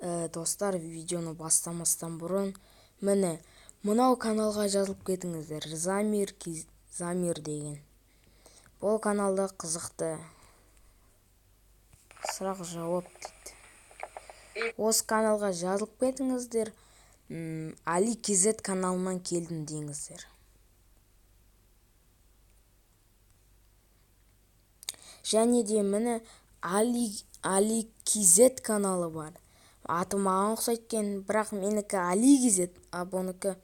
Достар, видеоны бастамастан бұрын міне мынау каналға жазылып кетіңіздер. Замир деген. Бұл каналда қызықты сұрақ жауап дейді. Осы каналға жазылып кетіңіздер. Али Кезет каналынан келдім деңіздер. Және де міне Али Кезет каналы бар. Аты маған ұқсайды екен, бірақ менікі Али Кезет, бұныкі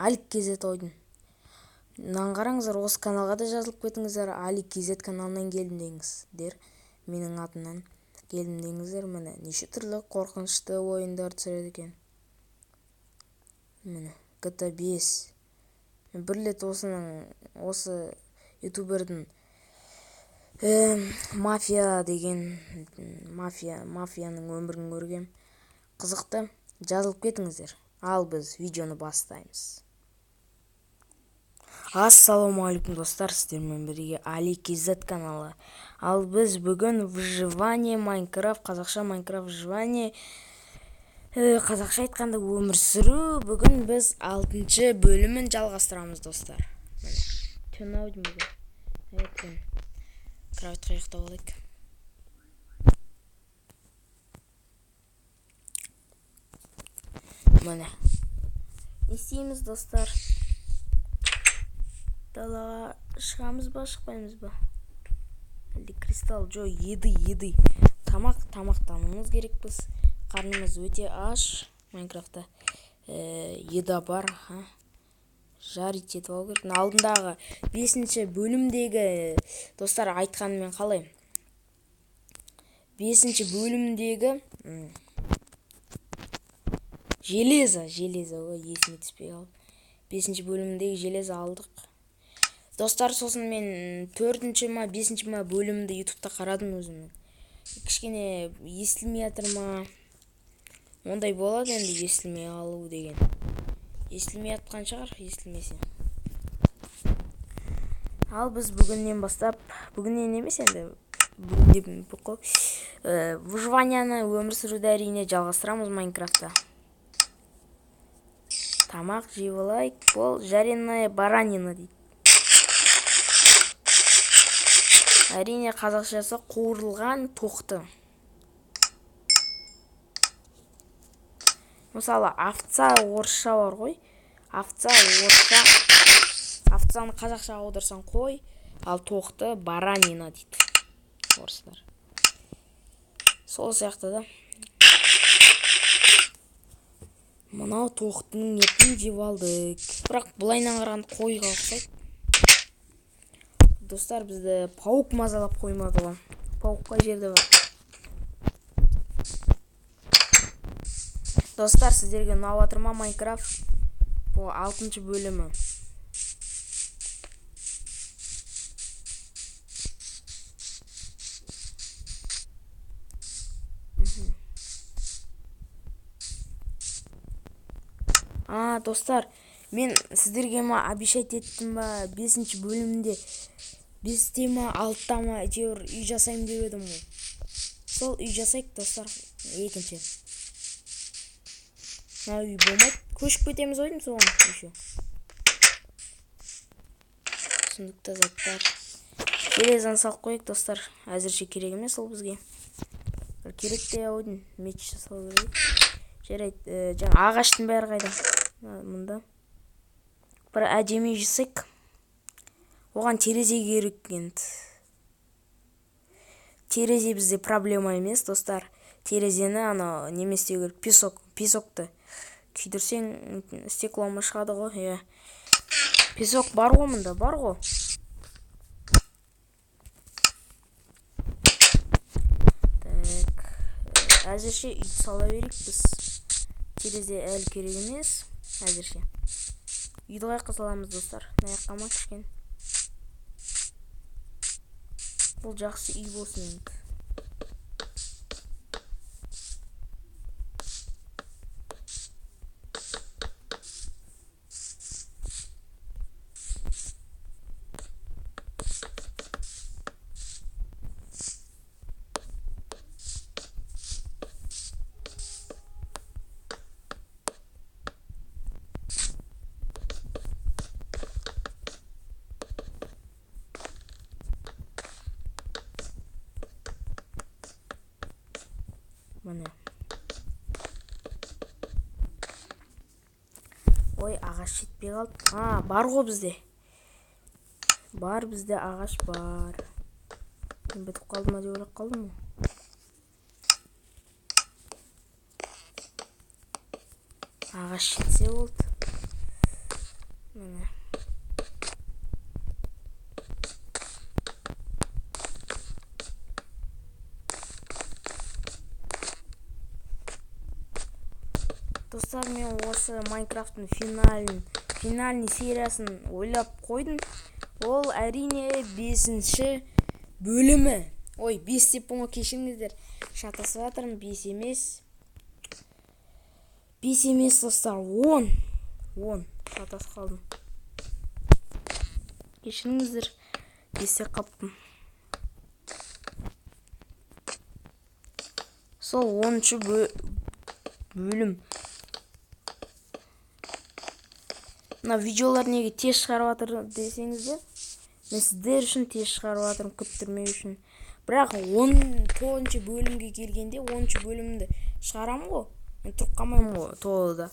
Алик Кезет ойдың. Қараңыздар, осы каналға да жазылып кетіңіздер. Али Кезет каналынан келдім деңіздер. Менің атымнан келдім деңіздер. Міне неше түрлі қорқынышты ойындар түсіреді екен. Міне GTA 5. Бір рет осы ютубердің мафия деген мафияның өмірін көргем. Қызықты, жазылып кетіңіздер. Ал біз видеоны бастаймыз. Ассалаумағалейкум достар, сіздермен бірге Али Кезет каналы. Ал біз бүгін выживание Майнкрафт, қазақша Майнкрафт выживание, қазақша айтқанда өмір сүру. Бүгін біз 6-шы бөлімін жалғастырамыз достар. Түн аудым бүгін. Кроватқа ұйықтап алайық. Міне. Не істейміз достар? Далаға шығамыз ба, шықпаймыз ба? Әлде кристалл? Жо, еді. Тамақтануымыз керек біз. Қарнымыз өте аш. Майнкрафтта еда бар. Жарит етіп алу керек. Алдындағы 5-ші бөлімдегі достар айтқанымен қалай? 5-ші бөлімдегі железо есіме түспей қалды. 5-ші бөлімдегі железо алдық. Достар, сосын мен 4-ші ма 5-ші ма бөлімді ютубта қарадым өзімнің. Кішкене естілмей жатыр ма? Ондай болады енді, естілмей қалу деген. Естілмей жатқан шығар, естілмесе. Ал біз бүгіннен бастап, бүгіннен емес енді, выживанияны өмір сүруді әрине жалғастырамыз Майнкрафтта. Тамақ жей алайық. Бұл жареная баранина дейді. Әрине қазақшасы қуырылған тоқты. Мысалы, овца орысша бар ғой. Овцаны қазақша аударсаң қой, ал тоқты баранина дейді орыстар. Сол сияқты да. Мынау тоқтының етін жеп алдық. Бірақ бұлайнан қарағанда қойға ұқсайды. Достар, бізді пауық мазалап қоймады ғой. Пауыққа жерде бар. Достар, сіздерге ұнап жатыр ма Майнкрафт? Бұл 6-шы бөлімі. Достар, мен сіздерге обещать еттім ба, 5-ші бөлімде 5-те ма 6-та ма әйтеуір үй жасаймын деп едім ғой. Сол үй жасайық достар, екінші. Үй болмайды, көшіп кетеміз ойдым соған еще. Сундықта заттар. Железаны салып қойық достар, әзірше керек емес ол бізге. Керек те ойдым, меч жасау керек. Жарайды, жаңа ағаштың бәрі қайда? Мұнда. Бір әдемі жасайық. Оған терезе керек енді. Терезе бізде проблема емес достар. Терезені неместеу керек. Песокты күйдірсең стеклома шығады ғой. Песок бар ғой мұнда, бар ғой. Әзірше үй сала берейік біз. Терезе әлі керек емес. Әзірше. Үйді қайыққа саламыз достар. Наяққа ма кішкен. Бұл жақсы үй болсын енді. міне. Ой, ағаш жетпей қалды. Бар ғой бізде. Бар бізде ағаш бар. Мен бітіп қалды ма деп ойлап қалдым ғой. Ағаш жетсе болды. Міне. Достар, мен осы Майнкрафттың финальный сериясын ойлап қойдым. Ол әрине 5-ші бөлімі. Ой, 5 деп бұны кешіріңіздер. Шатасып жатырмын, 5 емес. 5 емес достар, 10. Шатасып қалдым. Кешіріңіздер, 5-те қаптым. Сол 10-ші бөлім. Мына видеолар неге тез шығарып жатыр десеңіздер, мен сіздер үшін тез шығарып жатырмын, күттірмеу үшін. Бірақ 19-ші бөлімге келгенде 10-ші бөлімді шығарамын ғой. Мен тұрып қалмаймын ғой толыда.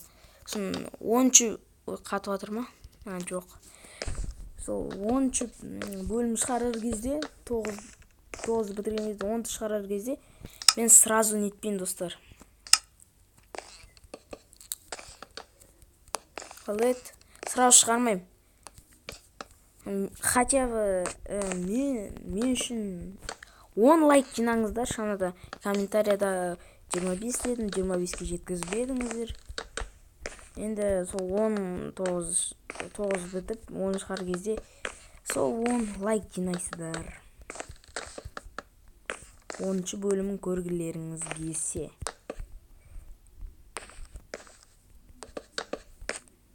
Сосын 10-ші қатып жатыр ма? Жоқ. Сол 10-ші бөлім шығарар кезде, 9 бітірген кезде, 10-ды шығарар кезде мен сразу нетпейін достар. Қалай еді? Сразу шығармайым. Хотя бы мен үшін 10 лайк жинаңыздар. Шанада комментарияда 25 дедім, 25-ке жеткізбедіңіздер. Енді сол 9 бітіп 10 шығар кезде сол 10 лайк жинайсыздар. 10-ші бөлімін көргілеріңіз келсе.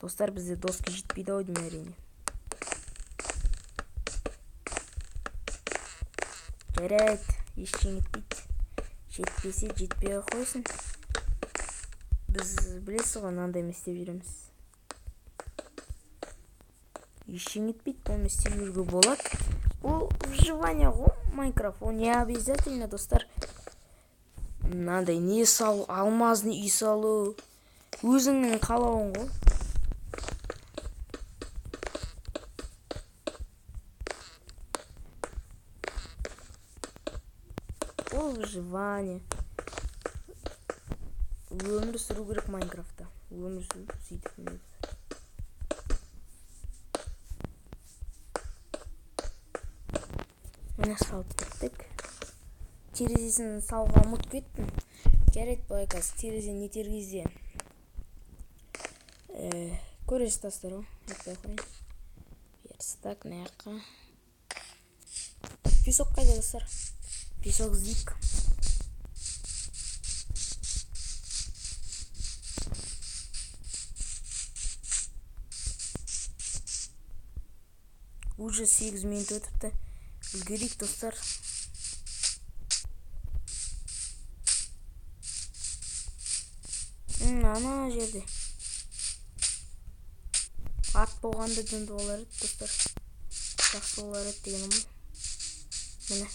Достар, бізде досқа жетпейді ау деймін әрине. Жарайды, ештеңе етпейді. Жетпесе жетпей қойсын. Біз білесіз ғой, мынандай істеп жүреміз. Ештеңе етпейді, оны істеп жүруге болады. Ол выживание ғой, Майнкрафт. Ол не обязательно, достар. Мынандай не салу, алмазный үй салу. Өзіңнің қалауың ғой. Ол выживание. Өмір сүру керек Майнкрафтта. Өмір сүру сөйтіп не. Міне салып кеттік. Терезесін салуға ұмытып кеттім. Жарайды, былай қазір терезе нетер кезде көресіз достар ғой. Айтпай қойын. Верстак мына жаққа. Песок қайда достар? Песок іздейік. Уже 8 минут өтіпті. Үлгерейік достар. Ана жерде ат болғанда жөнді болар еді достар. Жақсы болар еді дегенім бұл. Міне.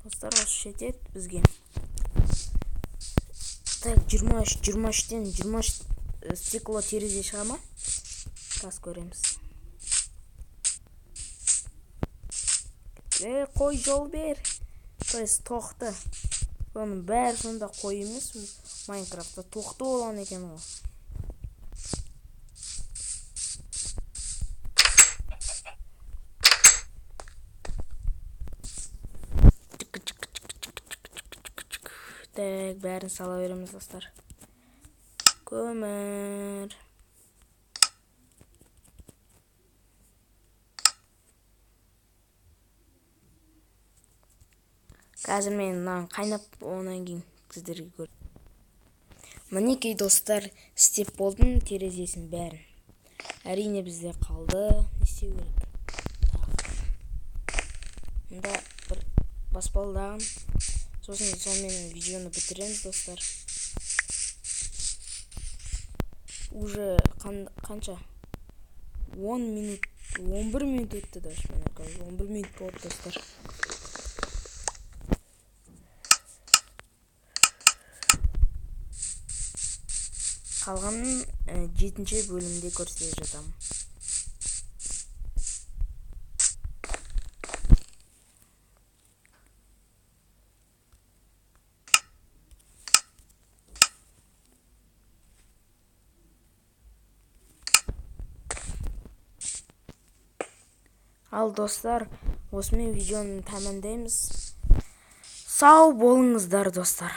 Достар, осы жетеді бізге. Так, 23-тен 23 стекло терезе шыға ма? Қазір көреміз. Қой, жол бер. То есть тоқты. Оның бәрі сонда қой емес. Майнкрафтта тоқты болған екен ғой. Так, бәрін сала береміз достар. Көмір. Қазір мен мынаны қайнап, онан кейін сіздерге көрсетемін. Мінекей достар, істеп болдым терезесін бәрін. Әрине бізде қалды. Не істеу керек? Мында бір баспалдағын. Сосын сонымен видеоны бітіреміз достар. Уже қанша? 10 минут, 11 минут өтті даже. 11 минут болды достар. Қалғанын 7-ші бөлімде көрсетіп жатамын. Ал достар, осымен видеоны тәмамдаймыз. Сау болыңыздар достар.